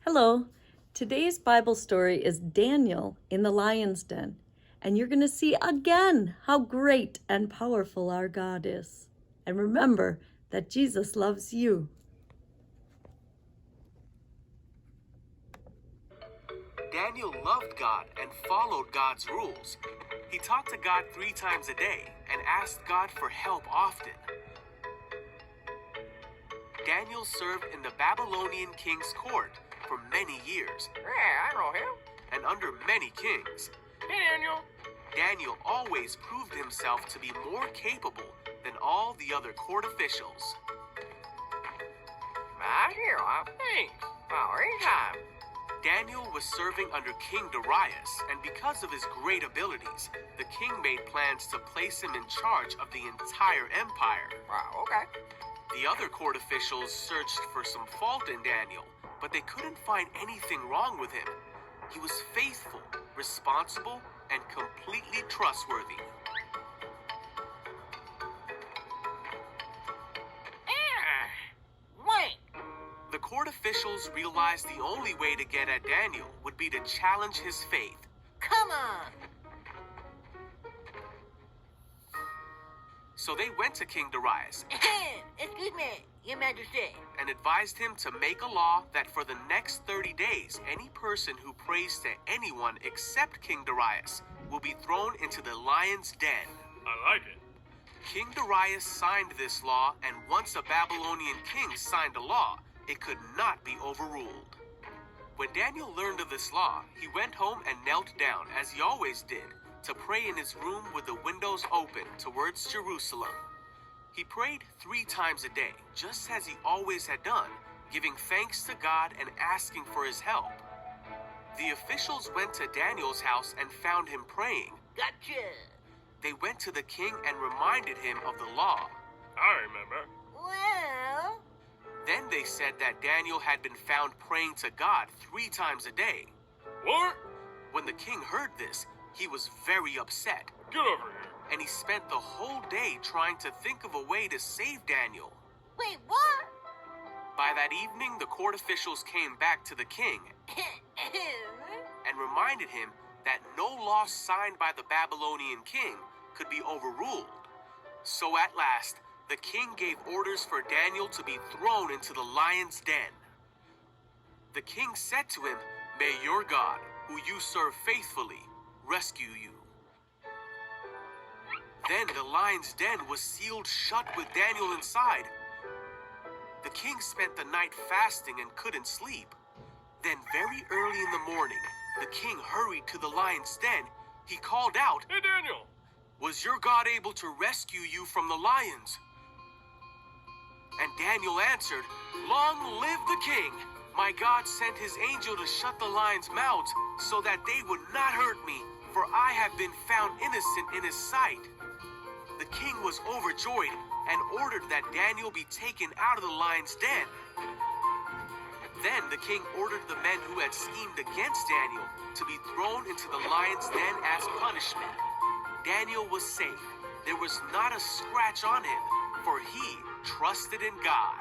Hello. Today's Bible story is Daniel in the lion's den, and you're going to see again how great and powerful our God is. And remember that Jesus loves you. Daniel loved God and followed God's rules. He talked to God 3 times a day and asked God for help often. Daniel served in the Babylonian king's court for many years. Yeah, I know him. And under many kings. Hey, Daniel. Daniel always proved himself to be more capable than all the other court officials. My hero, thanks. Anytime. Daniel was serving under King Darius, and because of his great abilities, the king made plans to place him in charge of the entire empire. Wow, okay. The other court officials searched for some fault in Daniel, but they couldn't find anything wrong with him. He was faithful, responsible, and completely trustworthy. Wait. The court officials realized the only way to get at Daniel would be to challenge his faith. Come on. So they went to King Darius Excuse me, Your Majesty. and advised him to make a law that for the next 30 days, any person who prays to anyone except King Darius will be thrown into the lion's den. I like it. King Darius signed this law, and once a Babylonian king signed a law, it could not be overruled. When Daniel learned of this law, he went home and knelt down, as he always did, to pray in his room with the windows open towards Jerusalem. He prayed 3 times a day, just as he always had done, giving thanks to God and asking for his help. The officials went to Daniel's house and found him praying. Gotcha. They went to the king and reminded him of the law. I remember. Well, Then they said that Daniel had been found praying to God 3 times a day. What? When the king heard this, he was very upset, Get over here. and he spent the whole day trying to think of a way to save Daniel. wait, what? By that evening, the court officials came back to the king and reminded him that no law signed by the Babylonian king could be overruled. So at last, the king gave orders for Daniel to be thrown into the lion's den. The king said to him, "May your God, who you serve faithfully, rescue you." Then the lion's den was sealed shut with Daniel inside. The king spent the night fasting and couldn't sleep. Then very early in the morning, the king hurried to the lion's den. He called out, Hey, Daniel. "Was your God able to rescue you from the lions?" And Daniel answered, "Long live the king! My God sent his angel to shut the lions' mouths so that they would not hurt me, for I have been found innocent in his sight." The king was overjoyed and ordered that Daniel be taken out of the lion's den. Then the king ordered the men who had schemed against Daniel to be thrown into the lion's den as punishment. Daniel was safe. There was not a scratch on him, for he trusted in God.